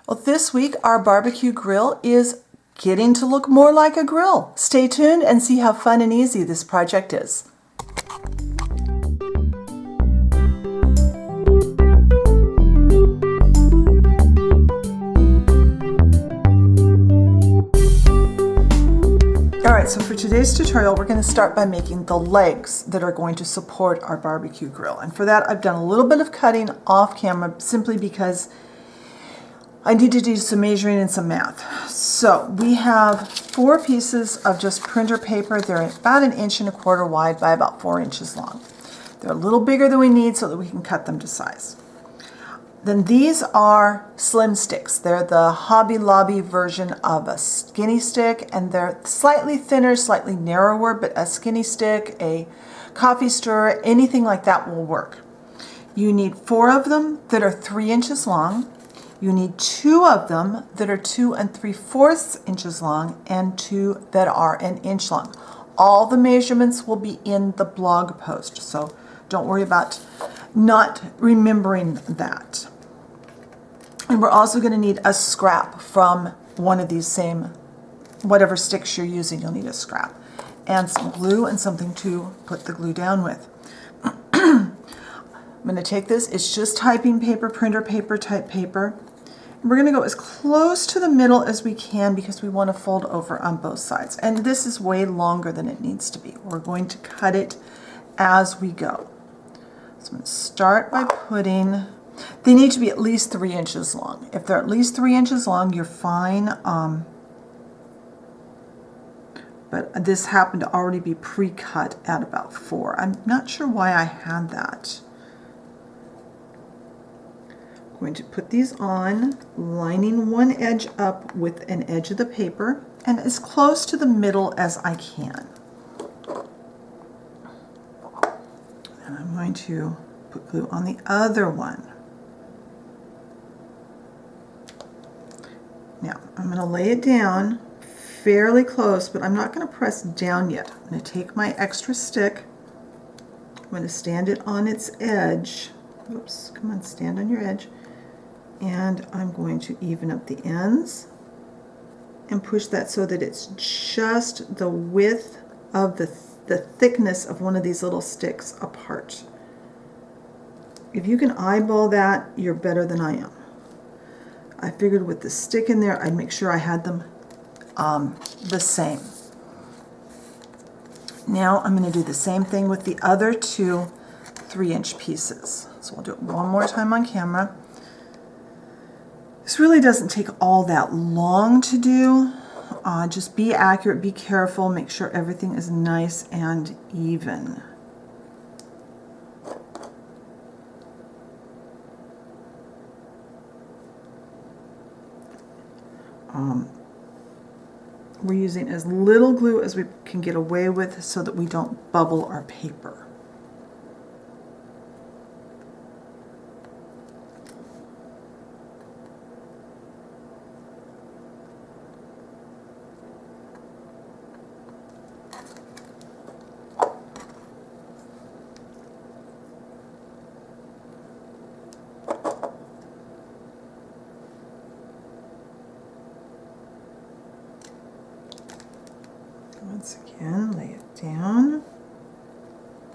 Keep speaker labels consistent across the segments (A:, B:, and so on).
A: Well, this week our barbecue grill is getting to look more like a grill. Stay tuned and see how fun and easy this project is. Alright, so for today's tutorial we're going to start by making the legs that are going to support our barbecue grill. And for that I've done a little bit of cutting off camera simply because I need to do some measuring and some math. So we have 4 pieces of just printer paper. They're about 1.25 inches wide by about 4 inches long. They're a little bigger than we need so that we can cut them to size. Then these are slim sticks. They're the Hobby Lobby version of a skinny stick, and they're slightly thinner, slightly narrower, but a skinny stick, a coffee stirrer, anything like that will work. You need 4 of them that are 3 inches long. You need 2 of them that are 2 3/4 inches long and 2 that are 1 inch long. All the measurements will be in the blog post, so don't worry about not remembering that. And we're also going to need a scrap from one of these same, whatever sticks you're using, you'll need a scrap. And some glue and something to put the glue down with. I'm going to take this, it's just typing paper, printer paper, type paper. We're going to go as close to the middle as we can because we want to fold over on both sides. And this is way longer than it needs to be. We're going to cut it as we go. So I'm going to start by putting, they need to be at least 3 inches long. If they're at least 3 inches long, you're fine. But this happened to already be pre-cut at about 4. I'm not sure why I had that. I'm going to put these on, lining one edge up with an edge of the paper and as close to the middle as I can. And I'm going to put glue on the other one. Now I'm going to lay it down fairly close, but I'm not going to press down yet. I'm going to take my extra stick, I'm going to stand it on its edge. Oops, come on, stand on your edge. And I'm going to even up the ends and push that so that it's just the width of the thickness of one of these little sticks apart. If you can eyeball that, you're better than I am. I figured with the stick in there, I'd make sure I had them the same. Now I'm going to do the same thing with the other 2 3-inch pieces. So we'll do it one more time on camera. This really doesn't take all that long to do. Just be accurate, be careful, make sure everything is nice and even. We're using as little glue as we can get away with so that we don't bubble our paper. Once again, lay it down,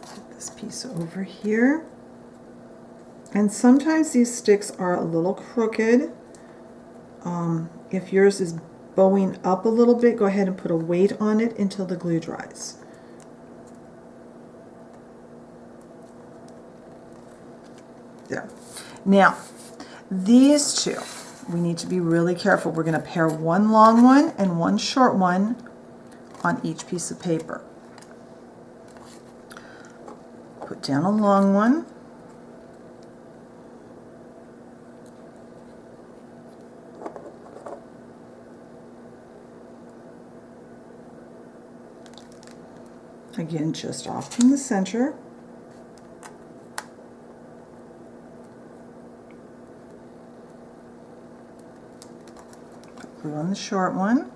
A: put this piece over here, and sometimes these sticks are a little crooked. If yours is bowing up a little bit, go ahead and put a weight on it until the glue dries. There. Now, these 2, we need to be really careful. We're going to pair one long one and one short one on each piece of paper. Put down a long one. Again, just off from the center. Put glue on the short one.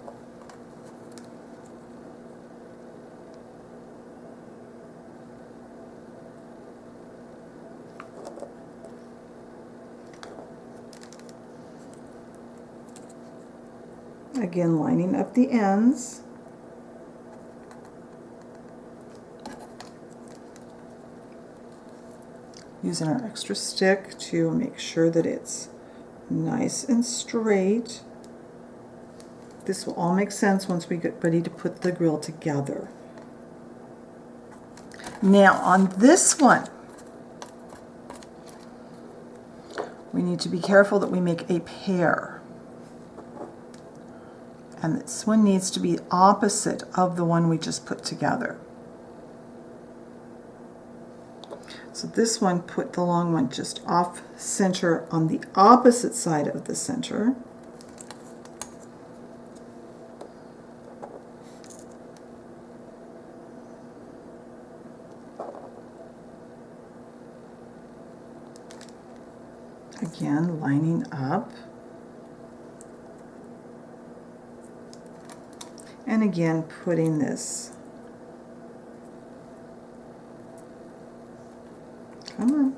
A: Again, lining up the ends. Using our extra stick to make sure that it's nice and straight. This will all make sense once we get ready to put the grill together. Now on this one, we need to be careful that we make a pair. And this one needs to be opposite of the one we just put together. So this one, put the long one just off center on the opposite side of the center. Again, lining up. And again, putting this. Come on.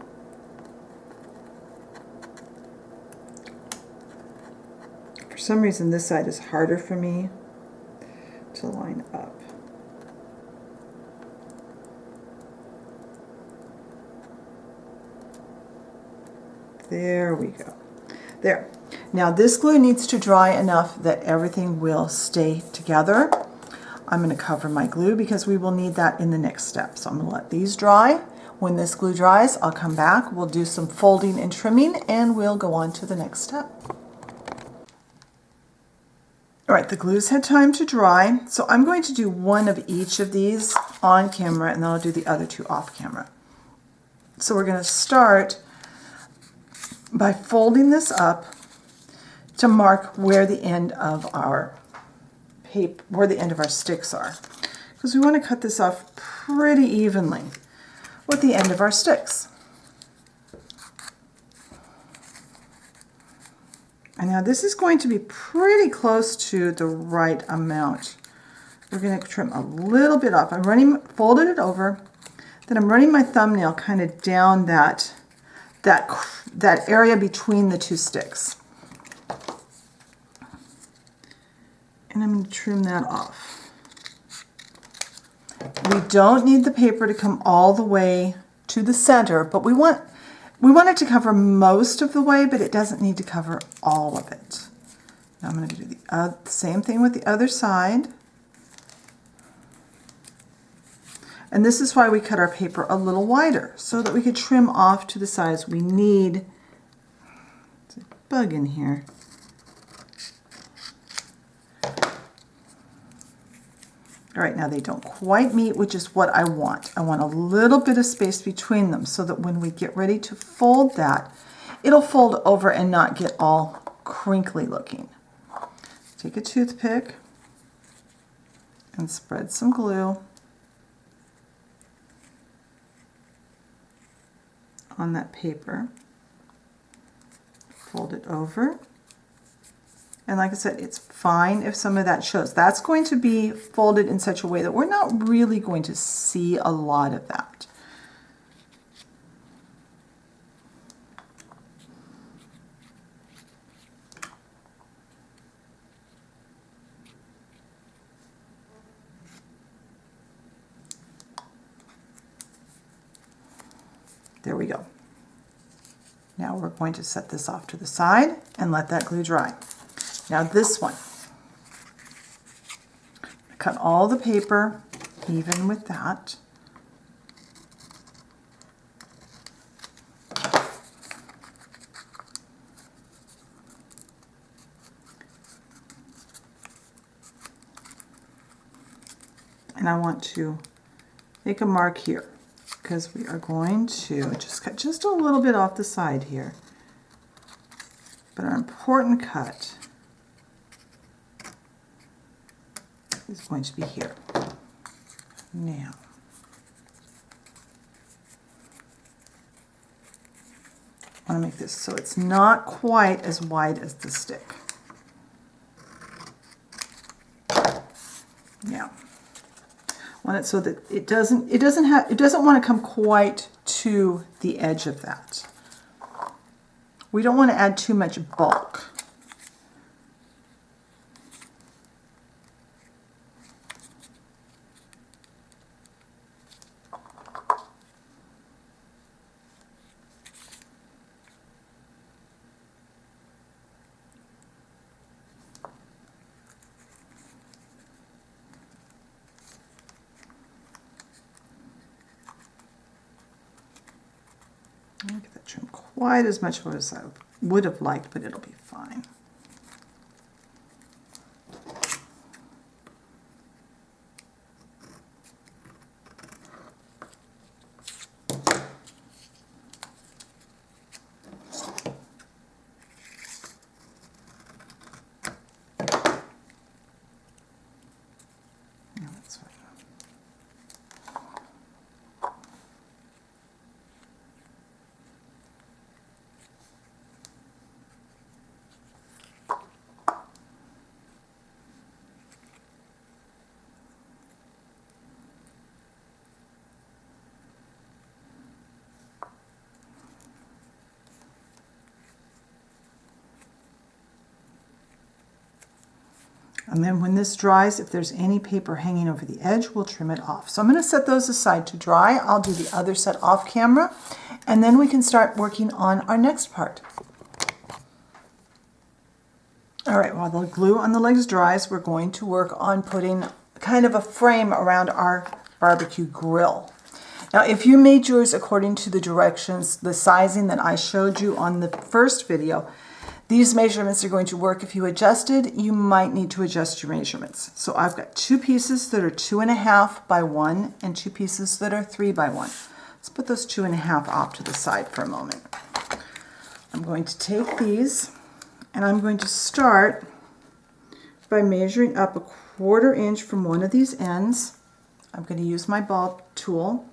A: For some reason, this side is harder for me to line up. There we go. There. Now this glue needs to dry enough that everything will stay together. I'm going to cover my glue because we will need that in the next step. So I'm going to let these dry. When this glue dries, I'll come back. We'll do some folding and trimming and we'll go on to the next step. All right, the glue's had time to dry. So I'm going to do one of each of these on camera and then I'll do the other two off camera. So we're going to start by folding this up to mark where the end of our paper, where the end of our sticks are, because we want to cut this off pretty evenly with the end of our sticks. And now this is going to be pretty close to the right amount. We're going to trim a little bit off. Folded it over, then I'm running my thumbnail kind of down that area between the two sticks. And I'm going to trim that off. We don't need the paper to come all the way to the center, but we want it to cover most of the way, but it doesn't need to cover all of it. Now I'm going to do the same thing with the other side. And this is why we cut our paper a little wider, so that we could trim off to the size we need. There's a bug in here. All right, now they don't quite meet, which is what I want. I want a little bit of space between them so that when we get ready to fold that, it'll fold over and not get all crinkly looking. Take a toothpick and spread some glue on that paper. Fold it over. And like I said, it's fine if some of that shows. That's going to be folded in such a way that we're not really going to see a lot of that. There we go. Now we're going to set this off to the side and let that glue dry. Now this one, cut all the paper even with that. And I want to make a mark here because we are going to just cut just a little bit off the side here. But our important cut is going to be here. Now, I want to make this so it's not quite as wide as the stick. Now, I want it so that it doesn't want to come quite to the edge of that. We don't want to add too much bulk. don't get that trim quite as much as I would have liked, but it'll be fine. And then when this dries, if there's any paper hanging over the edge, we'll trim it off. So I'm going to set those aside to dry. I'll do the other set off camera, and then we can start working on our next part. All right, while the glue on the legs dries, we're going to work on putting kind of a frame around our barbecue grill. Now, if you made yours according to the directions, the sizing that I showed you on the first video, these measurements are going to work. If you adjusted, you might need to adjust your measurements. So I've got 2 pieces that are 2.5 by 1 and 2 pieces that are 3 by 1. Let's put those 2.5 off to the side for a moment. I'm going to take these and I'm going to start by measuring up 1/4 inch from one of these ends. I'm going to use my ball tool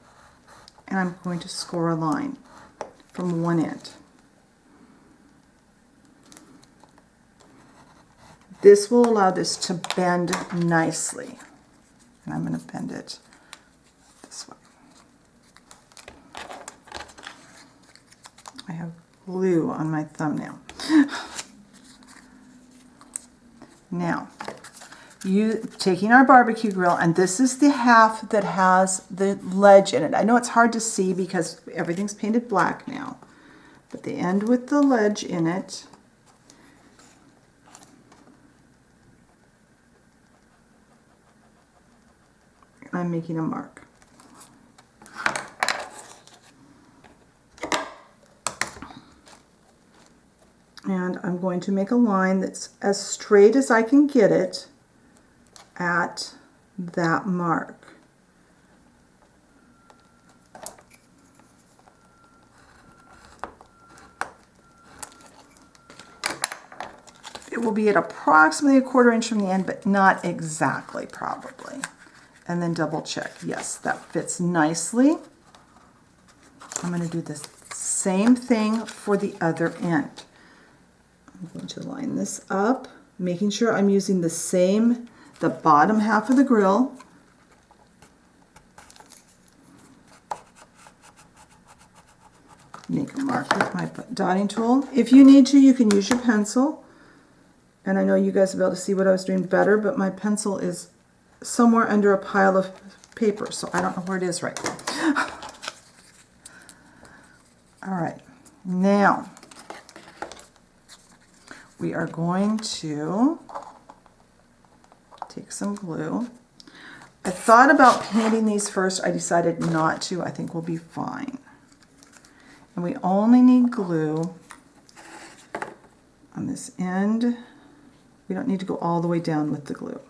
A: and I'm going to score a line from one end. This will allow this to bend nicely. And I'm going to bend it this way. I have glue on my thumbnail. Now, taking our barbecue grill, and this is the half that has the ledge in it. I know it's hard to see because everything's painted black now, but the end with the ledge in it, I'm making a mark. And I'm going to make a line that's as straight as I can get it at that mark. It will be at approximately 1/4 inch from the end, but not exactly, probably. And then double check. Yes, that fits nicely. I'm going to do the same thing for the other end. I'm going to line this up, making sure I'm using the bottom half of the grill. Make a mark with my dotting tool. If you need to, you can use your pencil. And I know you guys will be able to see what I was doing better, but my pencil is somewhere under a pile of paper, so I don't know where it is right now. All right, now we are going to take some glue. I thought about painting these first. I decided not to. I think we'll be fine. And we only need glue on this end. We don't need to go all the way down with the glue.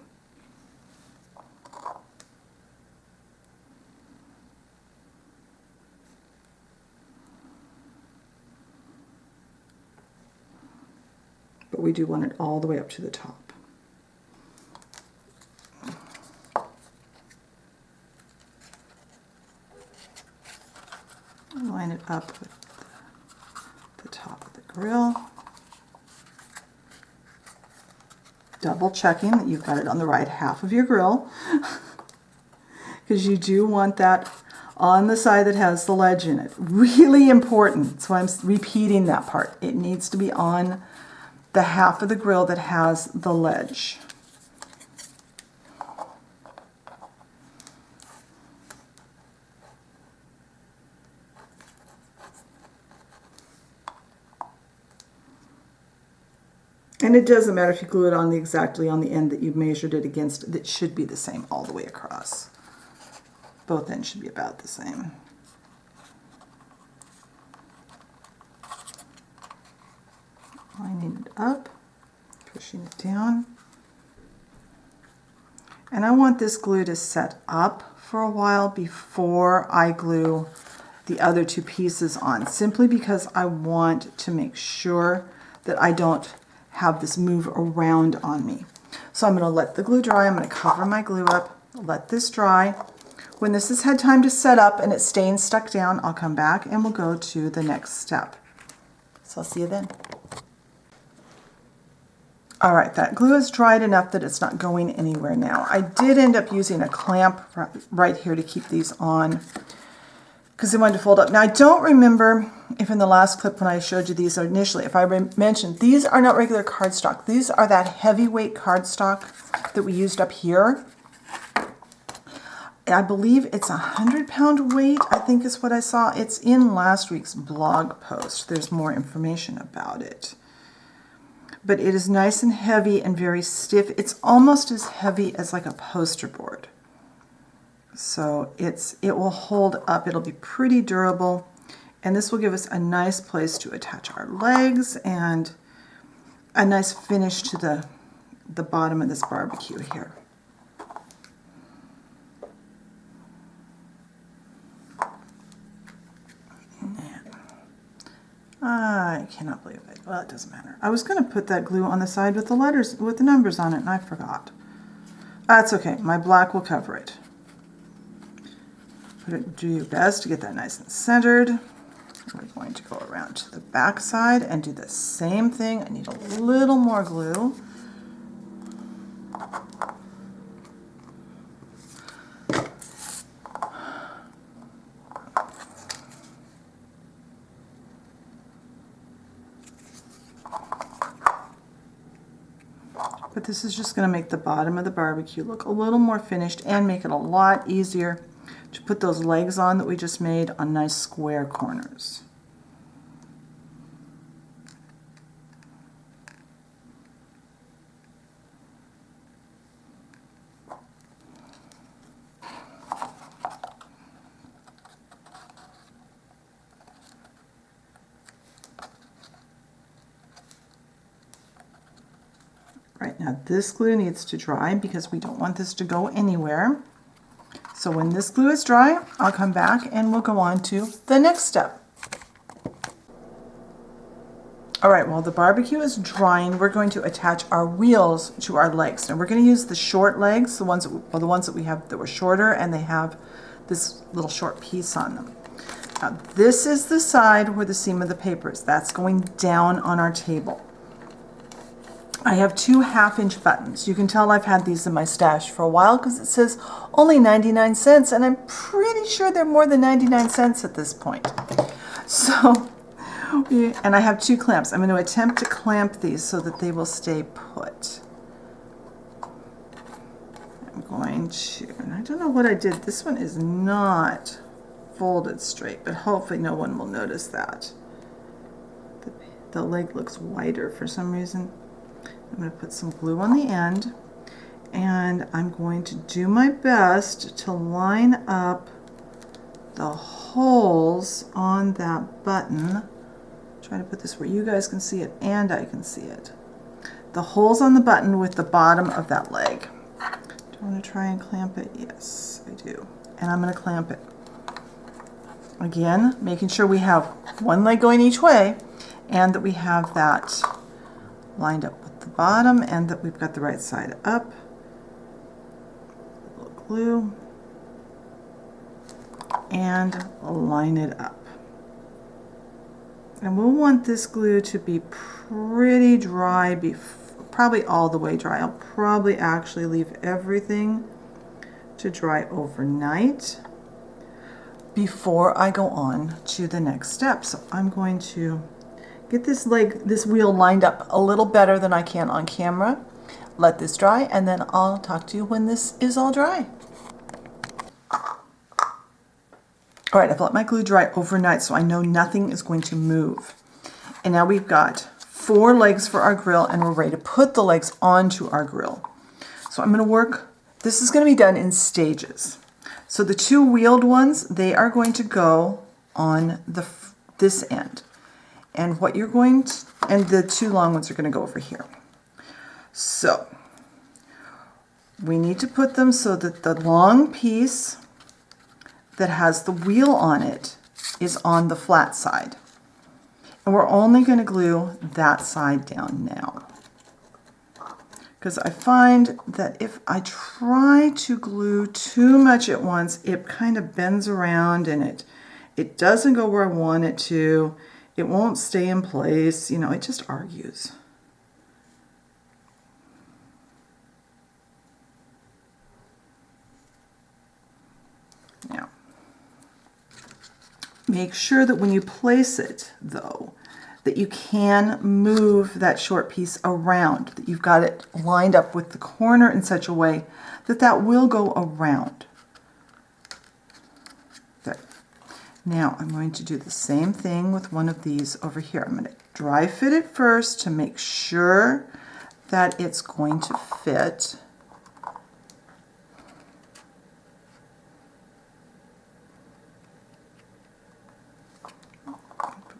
A: But we do want it all the way up to the top. Line it up with the top of the grill. Double checking that you've got it on the right half of your grill, because you do want that on the side that has the ledge in it. Really important. So I'm repeating that part. It needs to be on the half of the grill that has the ledge. And it doesn't matter if you glue it on exactly on the end that you measured it against. It should be the same all the way across. Both ends should be about the same. up, pushing it down. And I want this glue to set up for a while before I glue the other two pieces on, simply because I want to make sure that I don't have this move around on me. So I'm going to let the glue dry. I'm going to cover my glue up, let this dry. When this has had time to set up and it's staying stuck down, I'll come back and we'll go to the next step. So I'll see you then. All right, that glue is dried enough that it's not going anywhere now. I did end up using a clamp right here to keep these on because they wanted to fold up. Now, I don't remember if in the last clip when I showed you these initially, if I mentioned, these are not regular cardstock. These are that heavyweight cardstock that we used up here. I believe it's 100-pound weight, I think is what I saw. It's in last week's blog post. There's more information about it. But it is nice and heavy and very stiff. It's almost as heavy as like a poster board. So it will hold up. It'll be pretty durable. And this will give us a nice place to attach our legs and a nice finish to the bottom of this barbecue here. I cannot believe it. Well, it doesn't matter. I was going to put that glue on the side with the letters, with the numbers on it, and I forgot. That's okay. My black will cover it. Do your best to get that nice and centered. We're going to go around to the back side and do the same thing. I need a little more glue. But this is just going to make the bottom of the barbecue look a little more finished and make it a lot easier to put those legs on that we just made on nice square corners. Right, now this glue needs to dry because we don't want this to go anywhere. So when this glue is dry, I'll come back and we'll go on to the next step. All right, while the barbecue is drying, we're going to attach our wheels to our legs. And we're going to use the short legs, the ones that we have that were shorter, and they have this little short piece on them. Now, this is the side where the seam of the paper is. That's going down on our table. I have 2 half-inch buttons. You can tell I've had these in my stash for a while because it says only 99 cents, and I'm pretty sure they're more than 99 cents at this point. So, and I have 2 clamps. I'm going to attempt to clamp these so that they will stay put. I'm going to, and I don't know what I did. This one is not folded straight, but hopefully no one will notice that. The leg looks wider for some reason. I'm going to put some glue on the end, and I'm going to do my best to line up the holes on that button. I'm trying to put this where you guys can see it and I can see it. The holes on the button with the bottom of that leg. Do I want to try and clamp it? Yes, I do. And I'm going to clamp it. Again, making sure we have one leg going each way and that we have that lined up with the bottom and that we've got the right side up. A little glue and line it up. And we'll want this glue to be pretty dry, probably all the way dry. I'll probably actually leave everything to dry overnight before I go on to the next step. So I'm going to get this wheel lined up a little better than I can on camera. Let this dry, and then I'll talk to you when this is all dry. All right, I've let my glue dry overnight so I know nothing is going to move. And now we've got 4 legs for our grill, and we're ready to put the legs onto our grill. So I'm going to work, this is going to be done in stages. So the 2 wheeled ones, they are going to go on this end. And what you're going to, and the two long ones are going to go over here. So we need to put them so that the long piece that has the wheel on it is on the flat side. And we're only going to glue that side down now. Because I find that if I try to glue too much at once, it kind of bends around and it doesn't go where I want it to. It won't stay in place. You know, it just argues. Now, make sure that when you place it, though, that you can move that short piece around, that you've got it lined up with the corner in such a way that that will go around. There. Now I'm going to do the same thing with one of these over here. I'm going to dry fit it first to make sure that it's going to fit.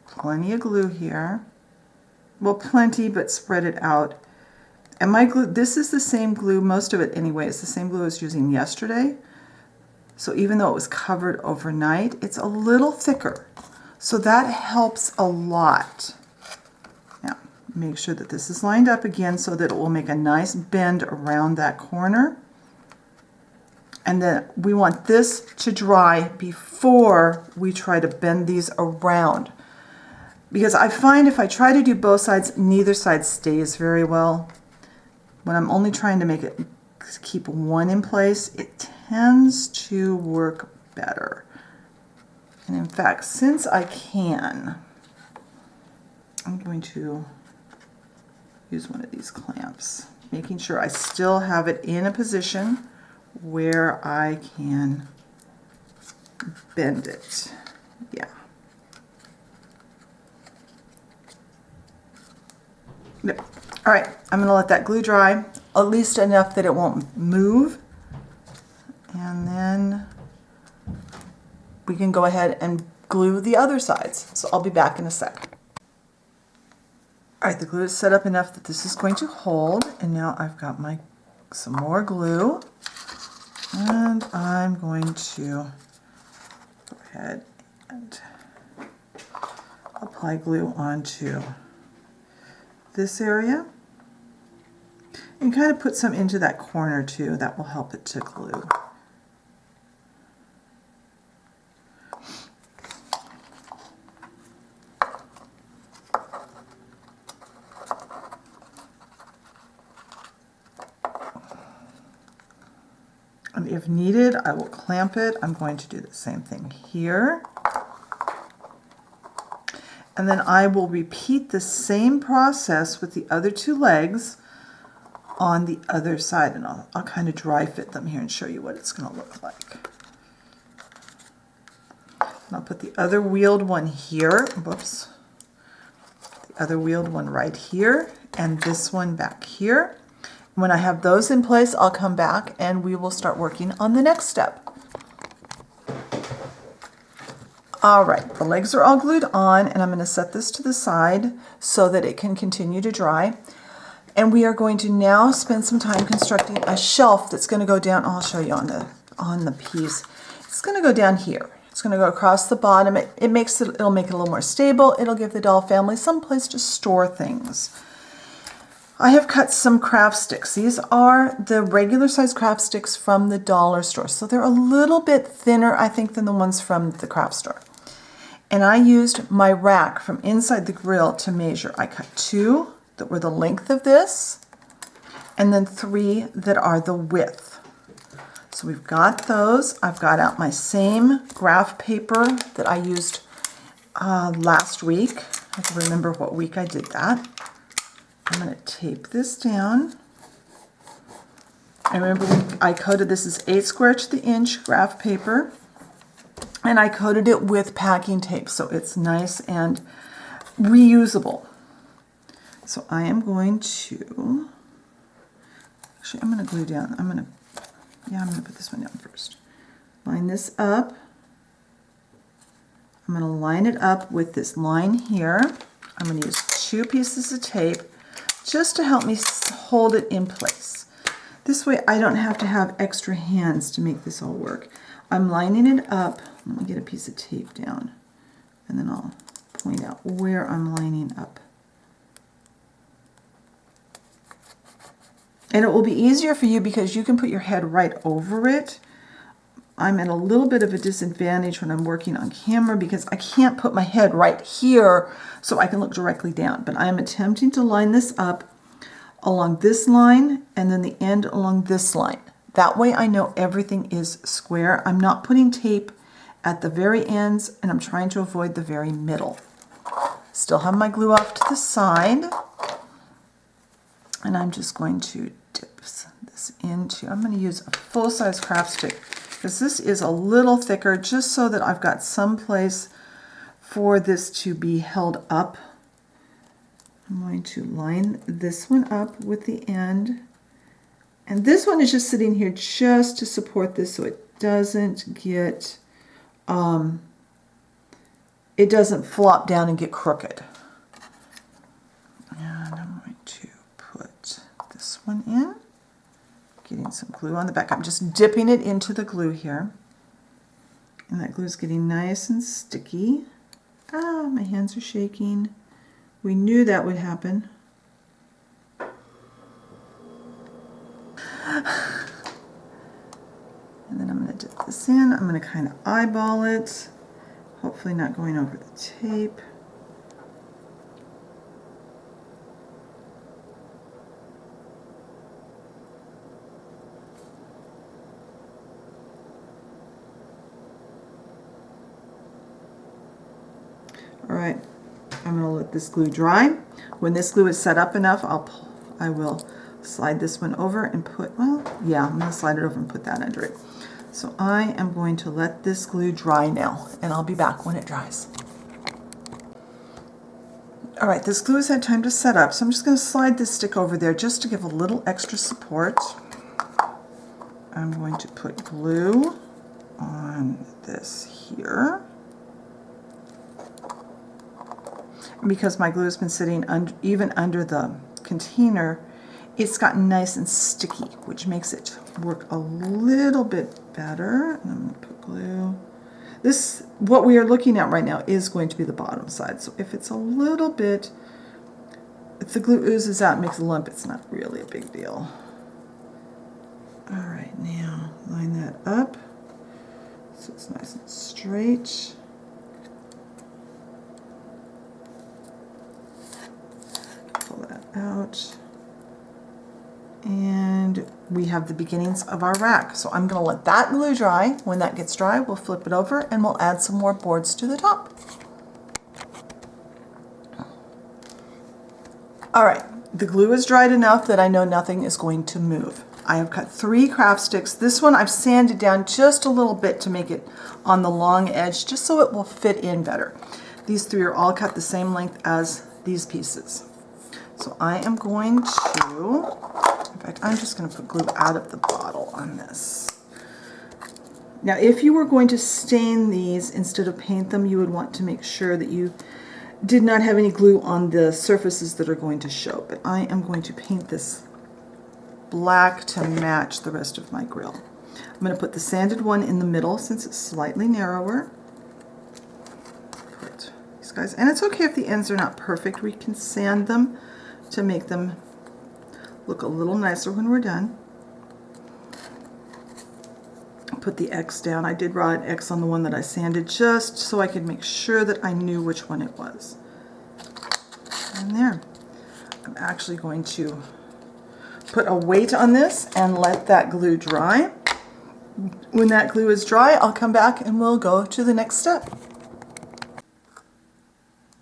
A: Plenty of glue here. Well, plenty, but spread it out. And my glue, this is the same glue, most of it anyway, it's the same glue I was using yesterday. So even though it was covered overnight, it's a little thicker. So that helps a lot. Now, make sure that this is lined up again so that it will make a nice bend around that corner. And then we want this to dry before we try to bend these around. Because I find if I try to do both sides, neither side stays very well. When I'm only trying to make it keep one in place, it tends to work better. And in fact, since I can, I'm going to use one of these clamps, making sure I still have it in a position where I can bend it. Yeah. Yep. All right, I'm going to let that glue dry, at least enough that it won't move. And then we can go ahead and glue the other sides. So I'll be back in a sec. All right, the glue is set up enough that this is going to hold. And now I've got some more glue. And I'm going to go ahead and apply glue onto this area and kind of put some into that corner too. That will help it to glue. And if needed, I will clamp it. I'm going to do the same thing here. And then I will repeat the same process with the other two legs on the other side. And I'll kind of dry fit them here and show you what it's going to look like. And I'll put the other wheeled one here. Whoops. The other wheeled one right here. And this one back here. When I have those in place, I'll come back and we will start working on the next step. All right, the legs are all glued on, and I'm going to set this to the side so that it can continue to dry. And we are going to now spend some time constructing a shelf that's going to go down. I'll show you on the piece. It's going to go down here. It's going to go across the bottom. It'll make it a little more stable. It'll give the doll family some place to store things. I have cut some craft sticks. These are the regular size craft sticks from the dollar store. So they're a little bit thinner, I think, than the ones from the craft store. And I used my rack from inside the grill to measure. I cut 2 that were the length of this, and then 3 that are the width. So we've got those. I've got out my same graph paper that I used last week. I can remember what week I did that. I'm going to tape this down. I remember I coated, this is 8 square to the inch graph paper, and I coated it with packing tape so it's nice and reusable. So I am going to, actually I'm going to glue down, I'm going to put this one down first. Line this up. I'm going to line it up with this line here I'm going to use 2 pieces of tape just to help me hold it in place. This way I don't have to have extra hands to make this all work. I'm lining it up. Let me get a piece of tape down, and then I'll point out where I'm lining up. And it will be easier for you because you can put your head right over it. I'm at a little bit of a disadvantage when I'm working on camera because I can't put my head right here so I can look directly down. But I am attempting to line this up along this line and then the end along this line. That way I know everything is square. I'm not putting tape at the very ends, and I'm trying to avoid the very middle. Still have my glue off to the side. And I'm just going to dip this into, I'm going to use a full-size craft stick because this is a little thicker, just so that I've got some place for this to be held up. I'm going to line this one up with the end. And this one is just sitting here just to support this so it doesn't get, it doesn't flop down and get crooked. And I'm going to put this one in, getting some glue on the back. I'm just dipping it into the glue here. And that glue is getting nice and sticky. Ah, my hands are shaking. We knew that would happen. And then I'm going to dip this in. I'm going to kind of eyeball it, hopefully not going over the tape. All right, I'm going to let this glue dry. When this glue is set up enough, I will slide this one over and put, well, yeah, I'm going to slide it over and put that under it. So I am going to let this glue dry now, and I'll be back when it dries. All right, this glue has had time to set up, so I'm just going to slide this stick over there just to give a little extra support. I'm going to put glue on this here. And because my glue has been sitting even under the container, it's gotten nice and sticky, which makes it work a little bit better. And I'm going to put glue. This, what we are looking at right now, is going to be the bottom side. So if it's a little bit, if the glue oozes out and makes a lump, it's not really a big deal. All right, now line that up so it's nice and straight. Pull that out. And we have the beginnings of our rack. So I'm going to let that glue dry. When that gets dry, we'll flip it over and we'll add some more boards to the top. All right, the glue is dried enough that I know nothing is going to move. I have cut 3 craft sticks. This one I've sanded down just a little bit to make it on the long edge, just so it will fit in better. These 3 are all cut the same length as these pieces. So I am going to, in fact, I'm just going to put glue out of the bottle on this. Now, if you were going to stain these instead of paint them, you would want to make sure that you did not have any glue on the surfaces that are going to show. But I am going to paint this black to match the rest of my grill. I'm going to put the sanded one in the middle since it's slightly narrower. Put these guys, and it's okay if the ends are not perfect. We can sand them to make them look a little nicer when we're done. Put the X down. I did draw an X on the one that I sanded just so I could make sure that I knew which one it was. And there. I'm actually going to put a weight on this and let that glue dry. When that glue is dry, I'll come back and we'll go to the next step.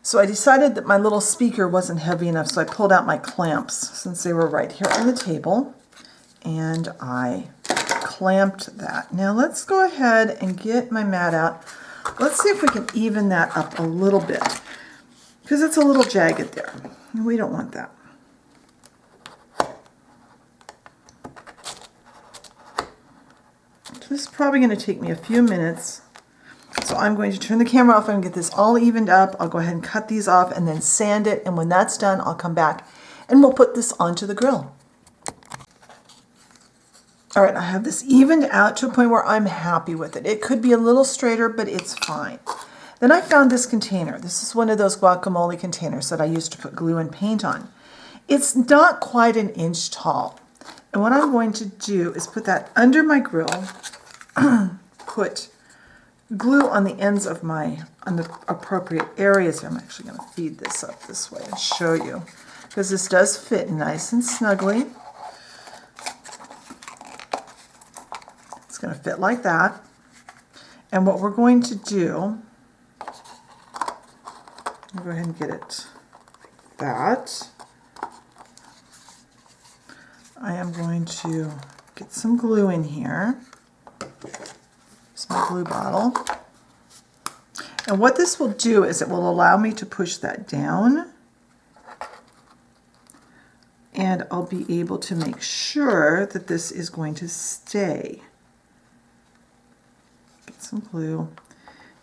A: So I decided that my little speaker wasn't heavy enough, so I pulled out my clamps since they were right here on the table, and I clamped that. Now let's go ahead and get my mat out. Let's see if we can even that up a little bit, because it's a little jagged there, and we don't want that. This is probably going to take me a few minutes. So I'm going to turn the camera off and get this all evened up. I'll go ahead and cut these off and then sand it. And when that's done, I'll come back and we'll put this onto the grill. All right, I have this evened out to a point where I'm happy with it. It could be a little straighter, but it's fine. Then I found this container. This is one of those guacamole containers that I used to put glue and paint on. It's not quite an inch tall. And what I'm going to do is put that under my grill, put glue on the ends of on the appropriate areas. I'm actually going to feed this up this way and show you, because this does fit nice and snugly. It's going to fit like that. And what we're going to do, I'll go ahead and get it like that. I am going to get some glue in here. Here's my glue bottle. And what this will do is it will allow me to push that down, and I'll be able to make sure that this is going to stay. Get some glue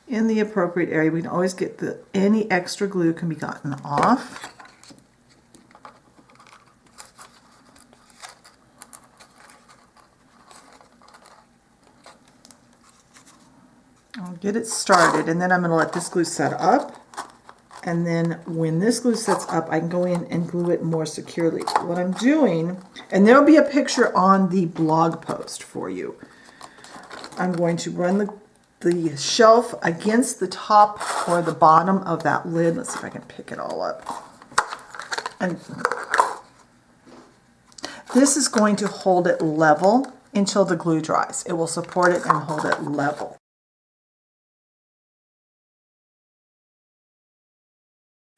A: in the appropriate area. We can always get any extra glue can be gotten off. I'll get it started, and then I'm going to let this glue set up, and then when this glue sets up, I can go in and glue it more securely. What I'm doing, and there'll be a picture on the blog post for you, I'm going to run the shelf against the top or the bottom of that lid. Let's see if I can pick it all up. And this is going to hold it level until the glue dries. It will support it and hold it level.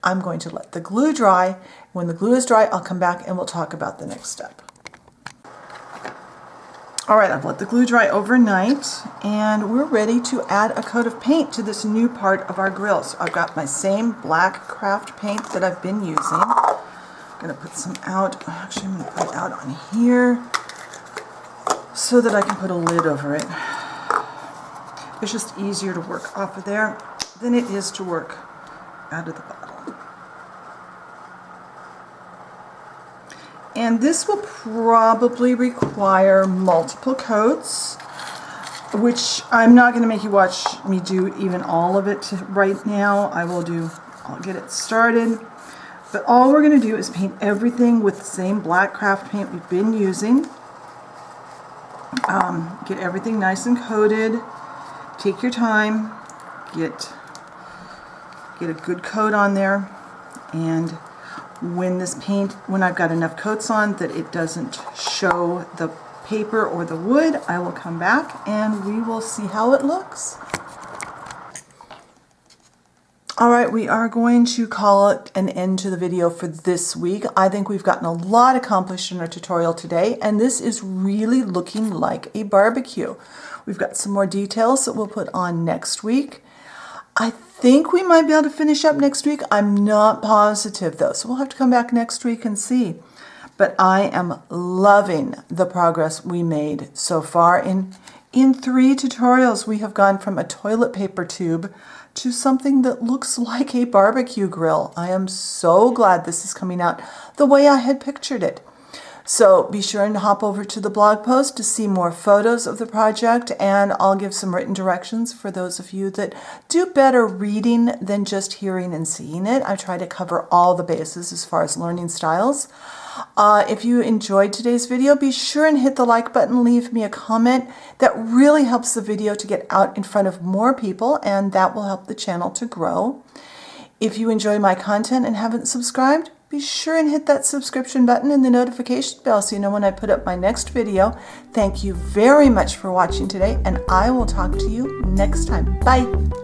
A: I'm going to let the glue dry. When the glue is dry, I'll come back and we'll talk about the next step. All right, I've let the glue dry overnight, and we're ready to add a coat of paint to this new part of our grill. So I've got my same black craft paint that I've been using. I'm gonna put some out. Actually, I'm gonna put it out on here so that I can put a lid over it. It's just easier to work off of there than it is to work out of the bottle. And this will probably require multiple coats, which I'm not going to make you watch me do even all of it right now. I'll get it started. But all we're going to do is paint everything with the same black craft paint we've been using. Get everything nice and coated. Take your time. Get a good coat on there. And when I've got enough coats on that it doesn't show the paper or the wood, I will come back and we will see how it looks. All right, we are going to call it an end to the video for this week. I think we've gotten a lot accomplished in our tutorial today, and this is really looking like a barbecue. We've got some more details that we'll put on next week. I think we might be able to finish up next week. I'm not positive though, so we'll have to come back next week and see. But I am loving the progress we made so far. In 3 tutorials, we have gone from a toilet paper tube to something that looks like a barbecue grill. I am so glad this is coming out the way I had pictured it. So be sure and hop over to the blog post to see more photos of the project, and I'll give some written directions for those of you that do better reading than just hearing and seeing it. I try to cover all the bases as far as learning styles. If you enjoyed today's video, be sure and hit the like button, leave me a comment. That really helps the video to get out in front of more people, and that will help the channel to grow. If you enjoy my content and haven't subscribed, be sure and hit that subscription button and the notification bell so you know when I put up my next video. Thank you very much for watching today, and I will talk to you next time. Bye!